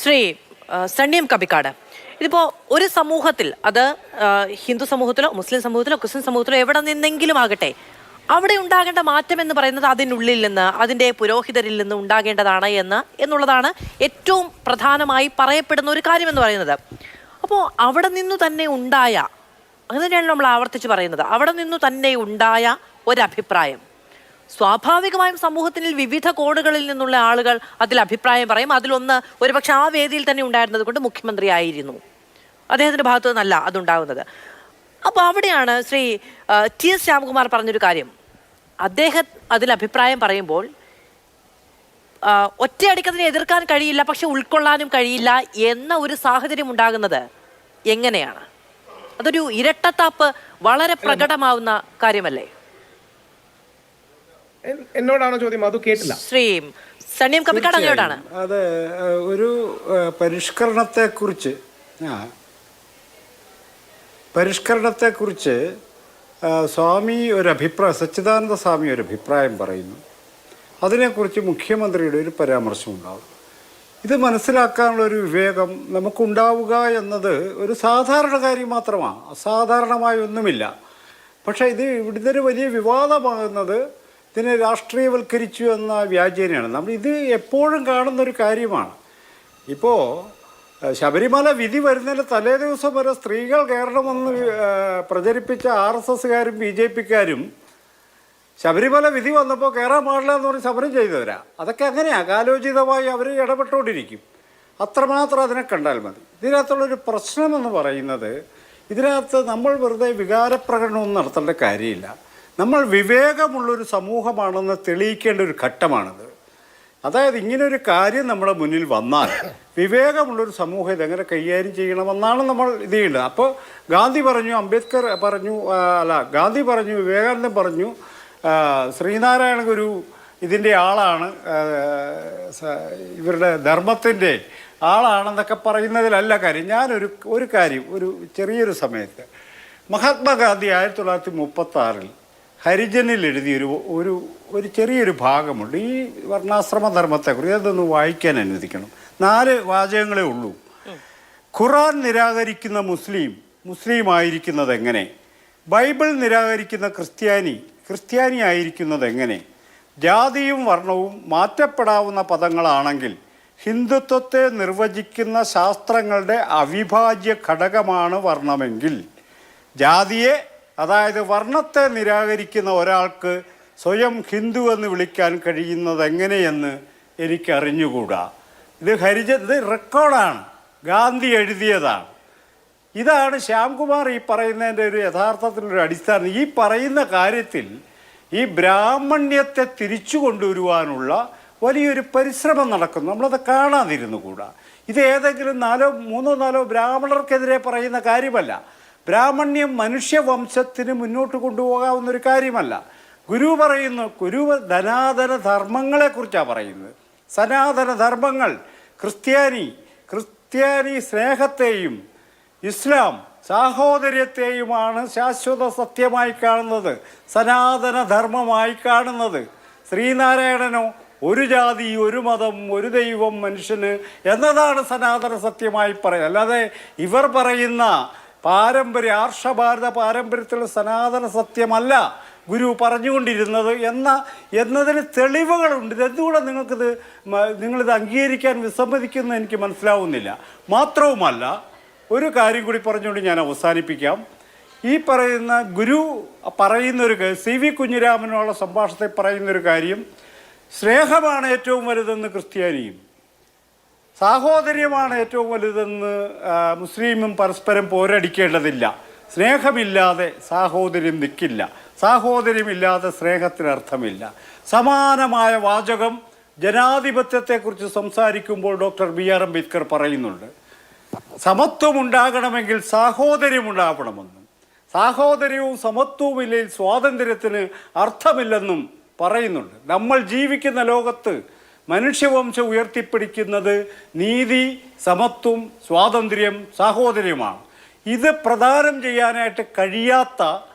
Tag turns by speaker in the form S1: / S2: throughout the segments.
S1: ശ്രീ സണ്ണിയം കബിക്കാട്, ഇതിപ്പോൾ ഒരു സമൂഹത്തിൽ, അത് ഹിന്ദു സമൂഹത്തിലോ മുസ്ലിം സമൂഹത്തിലോ ക്രിസ്ത്യൻ സമൂഹത്തിലോ എവിടെ നിന്നെങ്കിലും ആകട്ടെ, അവിടെ ഉണ്ടാകേണ്ട മാറ്റം എന്ന് പറയുന്നത് അതിനുള്ളിൽ നിന്ന്, അതിൻ്റെ പുരോഹിതരിൽ നിന്ന് ഉണ്ടാകേണ്ടതാണ് എന്നുള്ളതാണ് ഏറ്റവും പ്രധാനമായി പറയപ്പെടുന്ന ഒരു കാര്യമെന്ന് പറയുന്നത്. അപ്പോൾ അവിടെ നിന്നു തന്നെ ഉണ്ടായ, അങ്ങനെയാണ് നമ്മൾ ആവർത്തിച്ച് പറയുന്നത്, അവിടെ നിന്നു തന്നെ ഉണ്ടായ ഒരഭിപ്രായം സ്വാഭാവികമായും സമൂഹത്തിൽ വിവിധ കോണുകളിൽ നിന്നുള്ള ആളുകൾ അതിൽ അഭിപ്രായം പറയും. അതിലൊന്ന് ഒരുപക്ഷെ ആ വേദിയിൽ തന്നെ ഉണ്ടായിരുന്നത് കൊണ്ട് മുഖ്യമന്ത്രി ആയിരുന്നു, അദ്ദേഹത്തിൻ്റെ ഭാഗത്തു നിന്നല്ല അതുണ്ടാകുന്നത്. അപ്പോൾ അവിടെയാണ് ശ്രീ ടി.എസ്. ശ്യാംകുമാർ പറഞ്ഞൊരു കാര്യം. അദ്ദേഹം അതിൽ അഭിപ്രായം പറയുമ്പോൾ ഒറ്റയടിക്കതിനെ എതിർക്കാൻ കഴിയില്ല, പക്ഷെ ഉൾക്കൊള്ളാനും കഴിയില്ല എന്ന ഒരു സാഹചര്യം ഉണ്ടാകുന്നത് എങ്ങനെയാണ്? അതൊരു ഇരട്ടത്താപ്പ് വളരെ പ്രകടമാവുന്ന കാര്യമല്ലേ?
S2: എന്നോടാണോ ചോദ്യം? അത് കേട്ടില്ല.
S1: ശ്രീ സണ്ണിയം കബിക്കാട് അങ്ങോട്ടാണ്.
S3: അത് ഒരു പരിഷ്കരണത്തെക്കുറിച്ച് സ്വാമി സച്ചിദാനന്ദ സ്വാമി ഒരു അഭിപ്രായം പറയുന്നു. അതിനെക്കുറിച്ച് മുഖ്യമന്ത്രിയുടെ ഒരു പരാമർശം ഉണ്ടാകും. ഇത് മനസ്സിലാക്കാനുള്ള ഒരു വിവേകം നമുക്കുണ്ടാവുക എന്നത് ഒരു സാധാരണ കാര്യം മാത്രമാണ്, അസാധാരണമായ ഒന്നുമില്ല. പക്ഷേ ഇവിടുത്തെ വലിയ വിവാദമാകുന്നത് ഇതിനെ രാഷ്ട്രീയവൽക്കരിച്ചു എന്ന വ്യാജേനയാണ്. ഇത് എപ്പോഴും കാണുന്നൊരു കാര്യമാണ്. ഇപ്പോൾ ശബരിമല വിധി വരുന്നതിന് തലേ ദിവസം വരെ സ്ത്രീകൾ കയറണമെന്ന് പ്രചരിപ്പിച്ച RSSകാരും BJPക്കാരും ശബരിമല വിധി വന്നപ്പോൾ കയറാൻ പാടില്ല എന്ന് പറഞ്ഞ് സമരം ചെയ്തവരാ. അതൊക്കെ അങ്ങനെയാണ്, കാലോചിതമായി അവർ ഇടപെട്ടുകൊണ്ടിരിക്കും. അത്രമാത്രം അതിനെ കണ്ടാൽ മതി. ഇതിനകത്തുള്ളൊരു പ്രശ്നമെന്ന് പറയുന്നത്, ഇതിനകത്ത് നമ്മൾ വെറുതെ വികാരപ്രകടനമൊന്നും നടത്തേണ്ട കാര്യമില്ല. നമ്മൾ വിവേകമുള്ളൊരു സമൂഹമാണെന്ന് തെളിയിക്കേണ്ട ഒരു ഘട്ടമാണിത്. അതായത് ഇങ്ങനൊരു കാര്യം നമ്മുടെ മുന്നിൽ വന്നാൽ വിവേകമുള്ളൊരു സമൂഹം ഇതെങ്ങനെ കൈകാര്യം ചെയ്യണമെന്നാണ് നമ്മൾ ഇത് ചെയ്യേണ്ടത്. അപ്പോൾ ഗാന്ധി പറഞ്ഞു, അംബേദ്കർ പറഞ്ഞു, ഗാന്ധി പറഞ്ഞു, വിവേകാനന്ദൻ പറഞ്ഞു, ശ്രീനാരായണ ഗുരു ഇതിൻ്റെ ആളാണ്, ഇവരുടെ ധർമ്മത്തിൻ്റെ ആളാണെന്നൊക്കെ പറയുന്നതിലല്ല കാര്യം. ഒരു കാര്യം, ഒരു ചെറിയൊരു സമയത്ത് മഹാത്മാഗാന്ധി 1936 ഹരിജനിൽ എഴുതിയൊരു ഒരു ചെറിയൊരു ഭാഗമുണ്ട് ഈ വർണ്ണാശ്രമ ധർമ്മത്തെക്കുറിച്ച്. അതൊന്ന് വായിക്കാൻ അനുവദിക്കണം. 4 വാചകങ്ങളേ ഉള്ളൂ. ഖുറാൻ നിരാകരിക്കുന്ന മുസ്ലിം ആയിരിക്കുന്നത് എങ്ങനെ? ബൈബിൾ നിരാകരിക്കുന്ന ക്രിസ്ത്യാനി ആയിരിക്കുന്നത് എങ്ങനെ? ജാതിയും വർണ്ണവും മാറ്റപ്പെടാവുന്ന പദങ്ങളാണെങ്കിൽ ഹിന്ദുത്വത്തെ നിർവചിക്കുന്ന ശാസ്ത്രങ്ങളുടെ അവിഭാജ്യ ഘടകമാണ് വർണ്ണമെങ്കിൽ, ജാതിയെ, അതായത് വർണ്ണത്തെ നിരാകരിക്കുന്ന ഒരാൾക്ക് സ്വയം ഹിന്ദു എന്ന് വിളിക്കാൻ കഴിയുന്നത് എങ്ങനെയെന്ന് എനിക്കറിഞ്ഞുകൂടാ. ഇത് റെക്കോർഡാണ്, ഗാന്ധി എഴുതിയതാണ്. ഇതാണ് ശ്യാംകുമാർ ഈ പറയുന്നതിൻ്റെ ഒരു യഥാർത്ഥത്തിലൊരു അടിസ്ഥാനം. ഈ പറയുന്ന കാര്യത്തിൽ ഈ ബ്രാഹ്മണ്യത്തെ തിരിച്ചു കൊണ്ടുവരുവാനുള്ള വലിയൊരു പരിശ്രമം നടക്കുന്നു. നമ്മളത് കാണാതിരുന്നു കൂടാ. ഇത് ഏതെങ്കിലും 3-4 ബ്രാഹ്മണർക്കെതിരെ പറയുന്ന കാര്യമല്ല. ബ്രാഹ്മണ്യം മനുഷ്യവംശത്തിന് മുന്നോട്ട് കൊണ്ടുപോകാവുന്നൊരു കാര്യമല്ല. ഗുരു സനാതന ധർമ്മങ്ങളെക്കുറിച്ചാണ് പറയുന്നത്. സനാതന ധർമ്മങ്ങൾ, ക്രിസ്ത്യാനി സ്നേഹത്തെയും ഇസ്ലാം സാഹോദര്യത്തെയുമാണ് ശാശ്വത സത്യമായി കാണുന്നത്, സനാതന ധർമ്മമായി കാണുന്നത്. ശ്രീനാരായണനോ ഒരു ജാതി, ഒരു മതം, ഒരു ദൈവം മനുഷ്യന് എന്നതാണ് സനാതന സത്യമായി പറയുന്നത്. അല്ലാതെ ഇവർ പറയുന്ന ആർഷഭാരത പാരമ്പര്യത്തിലുള്ള സനാതന സത്യമല്ല ഗുരു പറഞ്ഞുകൊണ്ടിരുന്നത് എന്നതിന് തെളിവുകളുണ്ട്. ഇതെന്തുകൂടെ നിങ്ങളിത് അംഗീകരിക്കാൻ വിസമ്മതിക്കുന്ന എനിക്ക് മനസ്സിലാവുന്നില്ല. മാത്രവുമല്ല, ഒരു കാര്യം കൂടി പറഞ്ഞുകൊണ്ട് ഞാൻ അവസാനിപ്പിക്കാം. ഈ പറയുന്ന ഗുരു പറയുന്നൊരു CV കുഞ്ഞിരാമനുള്ള സംഭാഷണത്തിൽ പറയുന്നൊരു കാര്യം, സ്നേഹമാണ് ഏറ്റവും വലുതെന്ന് ക്രിസ്ത്യാനിയും, സാഹോദര്യമാണ് ഏറ്റവും വലുതെന്ന് മുസ്ലിമും പരസ്പരം പോരടിക്കേണ്ടതില്ല. സ്നേഹമില്ലാതെ സാഹോദര്യം നിൽക്കില്ല, സാഹോദര്യമില്ലാതെ സ്നേഹത്തിന് അർത്ഥമില്ല. സമാനമായ വാചകം ജനാധിപത്യത്തെക്കുറിച്ച് സംസാരിക്കുമ്പോൾ ഡോക്ടർ BR അംബേദ്കർ പറയുന്നുണ്ട്. സമത്വം ഉണ്ടാകണമെങ്കിൽ സാഹോദര്യം ഉണ്ടാകണമെന്നും, സാഹോദര്യവും സമത്വവും ഇല്ലെങ്കിൽ സ്വാതന്ത്ര്യത്തിന് അർത്ഥമില്ലെന്നും പറയുന്നുണ്ട്. നമ്മൾ ജീവിക്കുന്ന ലോകത്ത് മനുഷ്യവംശം ഉയർത്തിപ്പിടിക്കുന്നത് നീതി, സമത്വം, സ്വാതന്ത്ര്യം, സാഹോദര്യമാണ്. ഇത് പ്രദാനം ചെയ്യാനായിട്ട് കഴിയാത്ത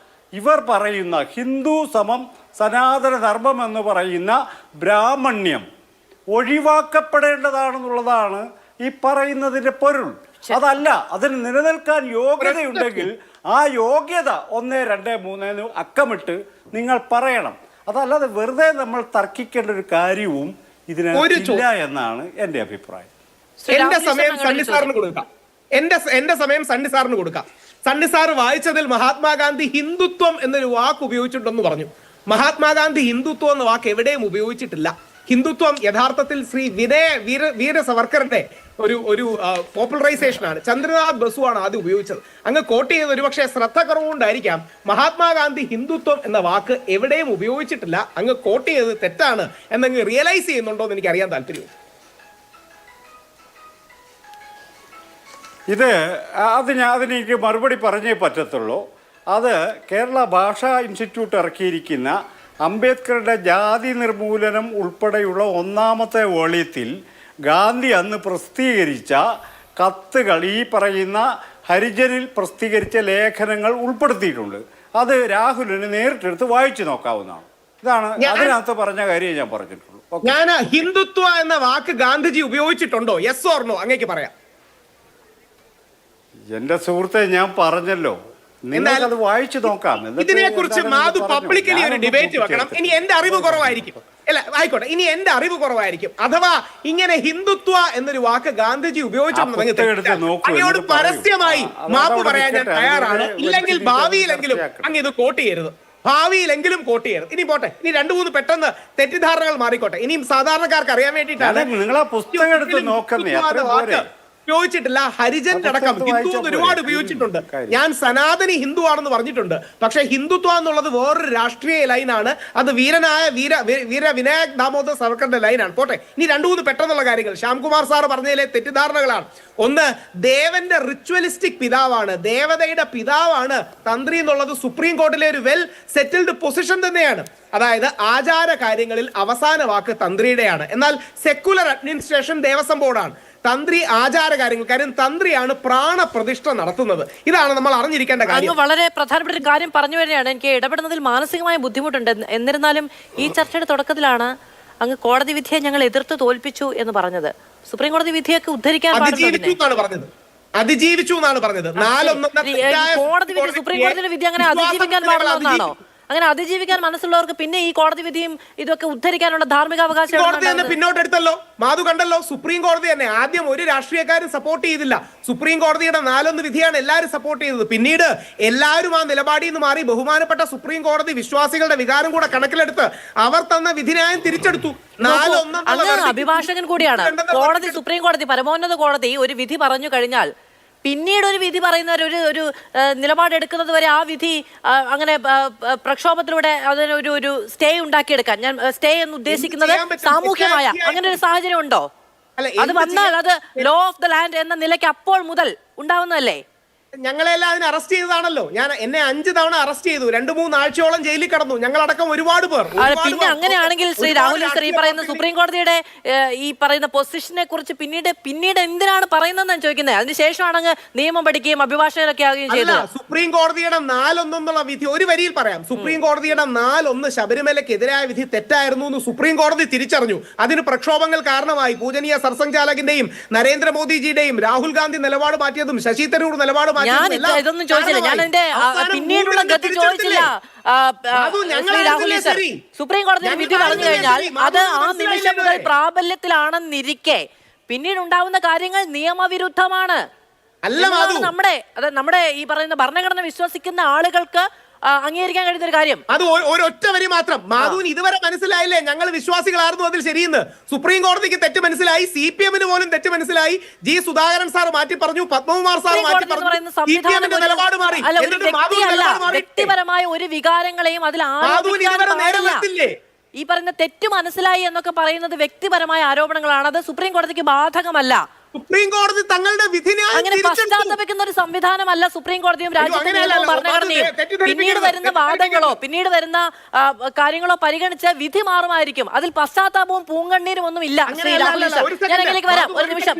S3: ഇവർ പറയുന്ന ഹിന്ദു സമം സനാതന ധർമ്മം എന്ന് പറയുന്ന ബ്രാഹ്മണ്യം ഒഴിവാക്കപ്പെടേണ്ടതാണെന്നുള്ളതാണ് ഈ പറയുന്നതിന്റെ പൊരുൾ. അതല്ല, അതിന് നിലനിൽക്കാൻ യോഗ്യതയുണ്ടെങ്കിൽ ആ യോഗ്യത 1, 2, 3 അക്കമിട്ട് നിങ്ങൾ പറയണം. അതല്ലാതെ വെറുതെ നമ്മൾ തർക്കിക്കേണ്ട ഒരു കാര്യവും ഇതിനില്ല എന്നാണ് എൻ്റെ അഭിപ്രായം.
S2: എന്റെ സമയം സണ്ണി സാറിന് കൊടുക്കാം. എന്റെ സമയം സണ്ണി സാറിന് കൊടുക്കാം. സണ്ണി സാർ വായിച്ചതിൽ മഹാത്മാഗാന്ധി ഹിന്ദുത്വം എന്നൊരു വാക്ക് ഉപയോഗിച്ചിട്ടുണ്ടെന്ന് പറഞ്ഞു. മഹാത്മാഗാന്ധി ഹിന്ദുത്വം എന്ന വാക്ക് എവിടെയും ഉപയോഗിച്ചിട്ടില്ല. ഹിന്ദുത്വം യഥാർത്ഥത്തിൽ ശ്രീ വീര സവർക്കറിന്റെ ഒരു പോപ്പുലറൈസേഷൻ ആണ്. ചന്ദ്രനാഥ് ബസുവാണ് ആദ്യം ഉപയോഗിച്ചത്. അങ്ങ് കോട്ട് ചെയ്ത് ഒരുപക്ഷെ ശ്രദ്ധ കുറവുകൊണ്ടായിരിക്കാം മഹാത്മാഗാന്ധി ഹിന്ദുത്വം എന്ന വാക്ക് എവിടെയും ഉപയോഗിച്ചിട്ടില്ല. അങ്ങ് കോട്ട് ചെയ്തത് തെറ്റാണ് എന്നങ്ങ് റിയലൈസ് ചെയ്യുന്നുണ്ടോ എന്ന് എനിക്ക് അറിയാൻ താല്പര്യം.
S3: അതിനെനിക്ക് മറുപടി പറഞ്ഞേ പറ്റത്തുള്ളൂ. അത് കേരള ഭാഷാ ഇൻസ്റ്റിറ്റ്യൂട്ട് ഇറക്കിയിരിക്കുന്ന അംബേദ്കറുടെ ജാതി നിർമൂലനം ഉൾപ്പെടെയുള്ള 1ാമത്തെ വോള്യത്തിൽ ഗാന്ധി അന്ന് പ്രസിദ്ധീകരിച്ച കത്തുകൾ, ഈ പറയുന്ന ഹരിജനിൽ പ്രസിദ്ധീകരിച്ച ലേഖനങ്ങൾ ഉൾപ്പെടുത്തിയിട്ടുണ്ട്. അത് രാഹുലിന് നേരിട്ടെടുത്ത് വായിച്ചു നോക്കാവുന്നതാണ്. ഇതാണ് അതിനകത്ത് പറഞ്ഞ കാര്യം ഞാൻ പറഞ്ഞിട്ടുള്ളൂ.
S2: ഞാൻ ഹിന്ദുത്വ എന്ന വാക്ക് ഗാന്ധിജി ഉപയോഗിച്ചിട്ടുണ്ടോ? Yes or no? അങ്ങേക്ക് പറയാം.
S3: എന്റെ സുഹൃത്തെ, ഞാൻ പറഞ്ഞല്ലോ, നിങ്ങൾക്കത് വായിച്ചു നോക്കാം.
S2: ഇതിനെക്കുറിച്ച് മാധു പബ്ലിക്കലി ഒരു ഡിബേറ്റ് വെക്കണം. ഇനി എന്റെ അറിവ് കുറവായിരിക്കും, അല്ല ആയിക്കോട്ടെ, ഇനി എന്റെ അറിവ് കുറവായിരിക്കും. അഥവാ ഇങ്ങനെ ഹിന്ദുത്വ എന്നൊരു വാക്ക് ഗാന്ധിജി ഉപയോഗിച്ചിട്ടുണ്ടെങ്കിൽ അങ്ങയോട് പരസ്യമായി മാപ്പ് പറയാൻ ഞാൻ തയ്യാറാണ്. ഇല്ലെങ്കിൽ ഭാവിയിലെങ്കിലും അങ്ങ് ഇത് കോട്ട് ചെയ്യരുത്. ഭാവിയിലെങ്കിലും കോട്ട് ചെയ്യരുത്. ഇനി പോട്ടെ, ഇനി 2-3 പെട്ടെന്ന് തെറ്റിദ്ധാരണകൾ മാറിക്കോട്ടെ. ഇനിയും സാധാരണക്കാർക്ക് അറിയാൻ വേണ്ടിയിട്ടാണ്
S3: നിങ്ങളാ പുസ്തകം എടുത്ത് നോക്കുന്നേ.
S2: ഉപയോഗിച്ചിട്ടില്ല. ഹരിജൻ അടക്കം ഹിന്ദു ഒരുപാട് ഉപയോഗിച്ചിട്ടുണ്ട്. ഞാൻ സനാതനി ഹിന്ദു ആണെന്ന് പറഞ്ഞിട്ടുണ്ട്. പക്ഷെ ഹിന്ദുത്വം എന്നുള്ളത് വേറൊരു രാഷ്ട്രീയ ലൈനാണ്. അത് വിനായക് ദാമോദർ സവർക്കറിന്റെ ലൈനാണ്. പോട്ടെ, ഇനി 2-3 പെട്ടെന്നുള്ള കാര്യങ്ങൾ ശ്യാംകുമാർ സാർ പറഞ്ഞതിലെ തെറ്റിദ്ധാരണകളാണ്. ഒന്ന്, ദേവന്റെ റിച്വലിസ്റ്റിക് പിതാവാണ്, ദേവതയുടെ പിതാവാണ് തന്ത്രി എന്നുള്ളത് സുപ്രീം കോടതിയിലെ ഒരു വെൽ സെറ്റിൽഡ് പൊസിഷൻ തന്നെയാണ്. അതായത് ആചാര കാര്യങ്ങളിൽ അവസാന വാക്ക് തന്ത്രിയുടെയാണ്. എന്നാൽ സെക്കുലർ അഡ്മിനിസ്ട്രേഷൻ ദേവസ്വം ബോർഡാണ്. തന്ത്രി ആചാര കാര്യങ്ങൾ, കാര്യം തന്ത്രിയാണ് പ്രാണപ്രതിഷ്ഠ നടത്തുന്നത്. ഇതാണ് നമ്മൾ അറിഞ്ഞിരിക്കേണ്ട കാര്യം.
S1: വളരെ പ്രധാനപ്പെട്ട ഒരു കാര്യം പറഞ്ഞു വരികയാണ്. എനിക്ക് ഇടപെടുന്നതിൽ മാനസികമായ ബുദ്ധിമുട്ടുണ്ട്. എന്നിരുന്നാലും ഈ ചർച്ചയുടെ തുടക്കത്തിലാണ് അങ്ങ് കോടതി വിധിയെ ഞങ്ങൾ എതിർത്ത് തോൽപ്പിച്ചു എന്ന് പറഞ്ഞത്. സുപ്രീം കോടതി വിധിയൊക്കെ ഉദ്ധരിക്കാൻ
S2: അതിജീവിച്ചു എന്നാണ് പറഞ്ഞത്.
S1: കോടതി വിധി, സുപ്രീം കോടതിയുടെ വിധി അങ്ങനെ അതിജീവിക്കാൻ പാടുള്ള ഒന്നാണോ? അങ്ങനെ അതിജീവിക്കാൻ മനസ്സുള്ളവർക്ക് പിന്നെ ഈ കോടതി വിധിയും ഇതൊക്കെ ഉദ്ധരിക്കാനുള്ള ധാർമ്മിക അവകാശം
S2: പിന്നോട്ടെടുത്തല്ലോ. മാധു കണ്ടല്ലോ, സുപ്രീം കോടതി തന്നെ ആദ്യം ഒരു രാഷ്ട്രീയക്കാരും സപ്പോർട്ട് ചെയ്തില്ല. സുപ്രീം കോടതിയുടെ 4-1 വിധിയാണ് എല്ലാവരും സപ്പോർട്ട് ചെയ്തത്. പിന്നീട് എല്ലാവരും ആ നിലപാടിൽ നിന്ന് മാറി ബഹുമാനപ്പെട്ട സുപ്രീം കോടതി വിശ്വാസികളുടെ വികാരം കൂടെ കണക്കിലെടുത്ത് അവർ തന്ന വിധിന്യായം തിരിച്ചെടുത്തു.
S1: അഭിഭാഷകൻ കൂടിയാണ്. കോടതി, സുപ്രീം കോടതി, പരമോന്നത കോടതി ഒരു വിധി പറഞ്ഞു കഴിഞ്ഞാൽ പിന്നീട് ഒരു വിധി പറയുന്നവർ ഒരു നിലപാടെടുക്കുന്നത് വരെ ആ വിധി അങ്ങനെ പ്രക്ഷോഭത്തിലൂടെ അതിനൊരു സ്റ്റേ ഉണ്ടാക്കിയെടുക്കാൻ, ഞാൻ സ്റ്റേ എന്ന് ഉദ്ദേശിക്കുന്നത് സാമൂഹ്യമായ അങ്ങനെ ഒരു സാഹചര്യം ഉണ്ടോ? അത് വന്നാൽ അത് ലോ ഓഫ് ദ ലാൻഡ് എന്ന നിലയ്ക്ക് അപ്പോൾ മുതൽ ഉണ്ടാവുന്നതല്ലേ?
S2: ഞങ്ങളെല്ലാം അതിന് അറസ്റ്റ് ചെയ്തതാണല്ലോ. എന്നെ 5 തവണ അറസ്റ്റ് ചെയ്തു. 2-3 ആഴ്ചയോളം ജയിലിൽ കിടന്നു. ഞങ്ങളടക്കം ഒരുപാട് പേർ.
S1: പിന്നെ അങ്ങനെയാണെങ്കിൽ ശ്രീ രാഹുൽ സർ, ഈ പറയുന്ന സുപ്രീം കോടതിയുടെ ഈ പറയുന്ന പൊസിഷനെ കുറിച്ച് പിന്നീട് എന്തിനാണ് പറയുന്നതെന്ന് ഞാൻ ചോദിക്കുന്നത്. അതിനുശേഷമാണ് അങ്ങ് നിയമം പഠിക്കുകയും അഭിഭാഷകരൊക്കെ ആവുകയും ചെയ്തത്.
S2: സുപ്രീം കോടതിയുടെ 4-1 എന്നുള്ള വിധി ഒരു വരിയിൽ പറയാം. സുപ്രീം കോടതിയുടെ 4-1 ശബരിമലയ്ക്കെതിരായ വിധി തെറ്റായിരുന്നു എന്ന് സുപ്രീം കോടതി തിരിച്ചറിഞ്ഞു. അതിന് പ്രക്ഷോഭങ്ങൾ കാരണമായി. പൂജനീയ സർസംഘചാലകിന്റെയും നരേന്ദ്രമോദിജിയുടെയും രാഹുൽ ഗാന്ധി നിലപാട് മാറ്റിയതും ശശി തരൂർ നിലപാട്
S1: ഞാൻ ഇതൊന്നും ചോദിച്ചില്ല. ഞാൻ എന്റെ പിന്നീടുള്ള ഗതി ചോദിച്ചില്ല. സുപ്രീം കോടതി വിധി പറഞ്ഞു കഴിഞ്ഞാൽ അത് ആ നിമിഷം മുതൽ പ്രാബല്യത്തിലാണെന്നിരിക്കെ പിന്നീട് ഉണ്ടാവുന്ന കാര്യങ്ങൾ നിയമവിരുദ്ധമാണ്. നമ്മുടെ ഈ പറയുന്ന ഭരണഘടന വിശ്വസിക്കുന്ന ആളുകൾക്ക് അംഗീകരിക്കാൻ കഴിയുന്ന ഒരു കാര്യം.
S2: അത് ഒരൊറ്റ വരി മാത്രം. മാധുവിന് ഇതുവരെ മനസ്സിലായില്ലേ ഞങ്ങൾ വിശ്വാസികളായിരുന്നു അതിൽ ശരിയെന്ന്? സുപ്രീം കോടതിക്ക് തെറ്റ് മനസ്സിലായി, CPM-ന് പോലും തെറ്റ് മനസ്സിലായി. G. സുധാകരൻ സാർ മാറ്റി പറഞ്ഞു, പത്മകുമാർ സാർ മാറ്റി പറഞ്ഞു, CPM-ന്റെ നിലപാട് മാറി.
S1: വ്യക്തിപരമായ ഒരു വികാരങ്ങളെയും അതിൽ ഈ പറയുന്ന തെറ്റ് മനസ്സിലായി എന്നൊക്കെ പറയുന്നത് വ്യക്തിപരമായ ആരോപണങ്ങളാണ്. അത് സുപ്രീം കോടതിക്ക് ബാധകമല്ല.
S2: സുപ്രീം കോടതി തങ്ങളുടെ
S1: അങ്ങനെ പശ്ചാത്തപിക്കുന്ന ഒരു സംവിധാനമല്ല സുപ്രീം കോടതിയും രാജ്യത്തെ നിയമവും ഭരണഘടനയും. പിന്നീട് വരുന്ന വാദങ്ങളോ പിന്നീട് വരുന്ന കാര്യങ്ങളോ പരിഗണിച്ച് വിധി മാറുമായിരിക്കും. അതിൽ പശ്ചാത്താപവും പൂങ്കണ്ണീരും ഒന്നും ഇല്ല. ശ്രീ രാഹുൽ സർ, ഞാൻ അതിലേക്ക് വരാം. ഒരു നിമിഷം.